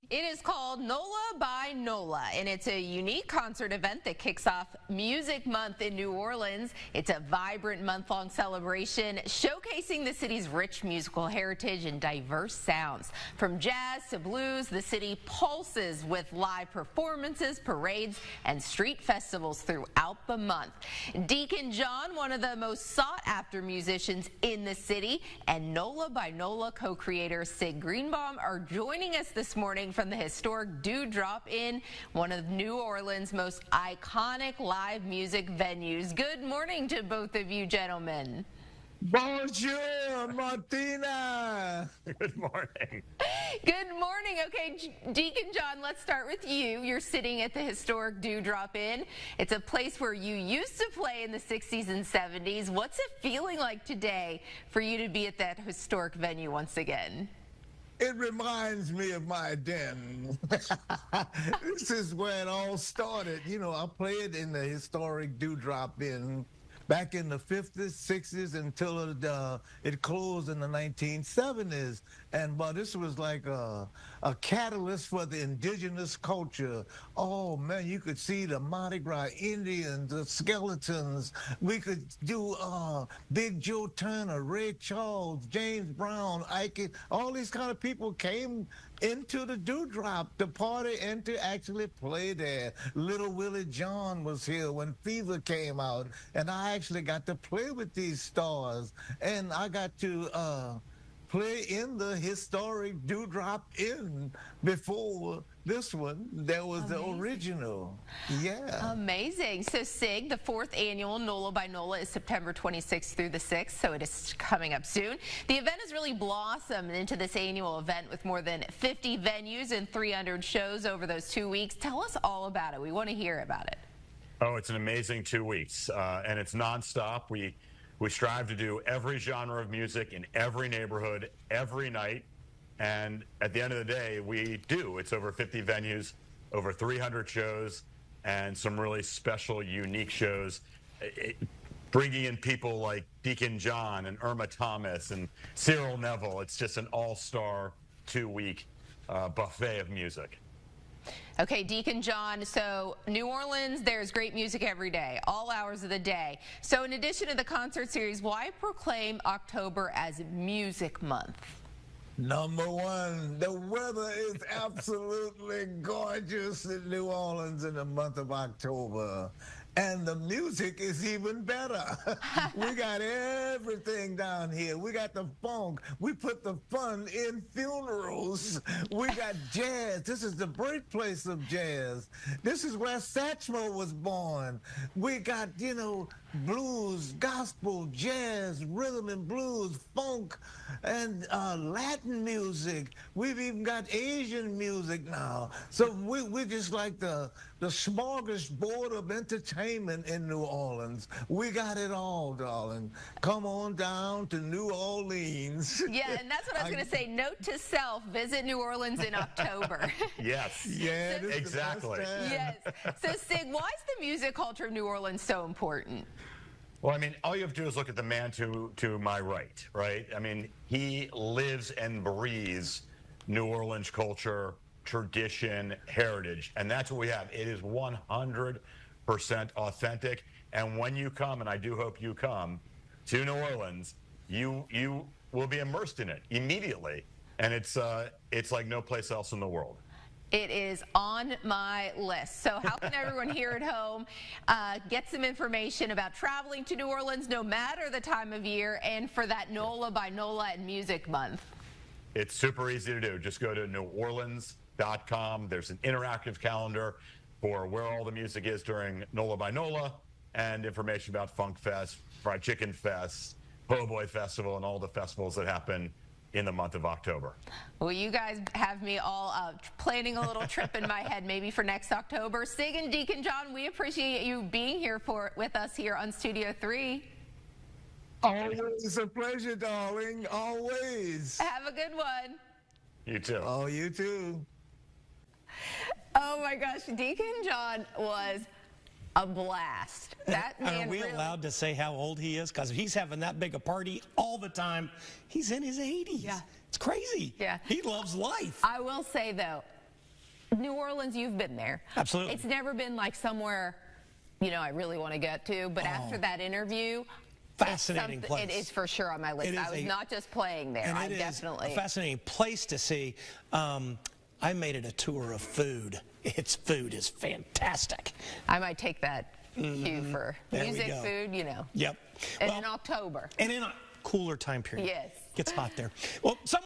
It is called NOLA by NOLA, and it's a unique concert event that kicks off Music Month in New Orleans. It's a vibrant month-long celebration showcasing the city's rich musical heritage and diverse sounds. From jazz to blues, the city pulses with live performances, parades, and street festivals throughout the month. Deacon John, one of the most sought-after musicians in the city, and NOLA by NOLA co-creator Sig Greenbaum are joining us this morning from the historic Dewdrop Inn, one of New Orleans' most iconic live music venues. Good morning to both of you gentlemen. Bonjour, Martina. Good morning. Good morning. Okay, Deacon John, let's start with you. You're sitting at the historic Dewdrop Inn. It's a place where you used to play in the 60s and 70s. What's it feeling like today for you to be at that historic venue once again? It reminds me of my den. This is where it all started. You know, I played in the historic Dewdrop Inn back in the 50s, 60s until it closed in the 1970s. But this was like a catalyst for the indigenous culture. Oh man, you could see the Mardi Gras Indians, the skeletons. We could do Big Joe Turner, Ray Charles, James Brown, Ike. All these kind of people came into the Dewdrop to party and to actually play there. Little Willie John was here when Fever came out, and I actually got to play with these stars, and I got to play in the historic Dewdrop Inn before this one. There was the original. Yeah. Amazing. So Sig, the 4th annual NOLA by NOLA is September 26th through the 6th, so it is coming up soon. The event has really blossomed into this annual event with more than 50 venues and 300 shows over those 2 weeks. Tell us all about it. We want to hear about it. Oh, it's an amazing 2 weeks, and it's nonstop. We strive to do every genre of music in every neighborhood, every night. And at the end of the day, we do. It's over 50 venues, over 300 shows, and some really special, unique shows. Bringing in people like Deacon John and Irma Thomas and Cyril Neville. It's just an all-star 2-week buffet of music. Okay, Deacon John, so New Orleans, there's great music every day, all hours of the day. So in addition to the concert series, why proclaim October as Music Month? Number one, the weather is absolutely gorgeous in New Orleans in the month of October. And the music is even better. We got everything down here. We got the funk. We put the fun in funerals. We got jazz. This is the birthplace of jazz. This is where Satchmo was born. We got, you know, blues, gospel, jazz, rhythm and blues, funk, and Latin music. We've even got Asian music now. So we're just like the smorgasbord of entertainment in New Orleans. We got it all, darling. Come on down to New Orleans. Yeah, and that's what I was going to say. Note to self, visit New Orleans in October. Yes. Yeah, So, exactly. Yes. So, Sig, why is the music culture of New Orleans so important? Well, I mean, all you have to do is look at the man to my right? I mean, he lives and breathes New Orleans culture, tradition, heritage, and that's what we have. It is 100% authentic, and when you come, and I do hope you come, to New Orleans, you will be immersed in it immediately, and it's like no place else in the world. It is on my list. So how can everyone here at home get some information about traveling to New Orleans no matter the time of year and for that NOLA by NOLA and Music Month? It's super easy to do. Just go to NOLAxNOLA.com. There's an interactive calendar for where all the music is during NOLA by NOLA and information about Funk Fest, Fried Chicken Fest, Po' Boy Festival, and all the festivals that happen in the month of October. Well, you guys have me all planning a little trip in my head maybe for next October. Sig and Deacon John, we appreciate you being here with us here on Studio 3. Always a pleasure, darling. Always. Have a good one. You too. Oh, you too. Oh my gosh, Deacon John was a blast. That man. Are we allowed to say how old he is? Because he's having that big a party all the time. He's in his 80s. Yeah. It's crazy. Yeah. He loves life. I will say, though, New Orleans, you've been there. Absolutely. It's never been like somewhere, you know, I really want to get to, but after that interview, fascinating place. It is for sure on my list. I was not just playing there. And it is definitely a fascinating place to see. I made it a tour of food. Its food is fantastic. I might take that cue for There we music, go. food, you know. Yep. And Well, in October. And in a cooler time period. Yes. Gets hot there. Well, some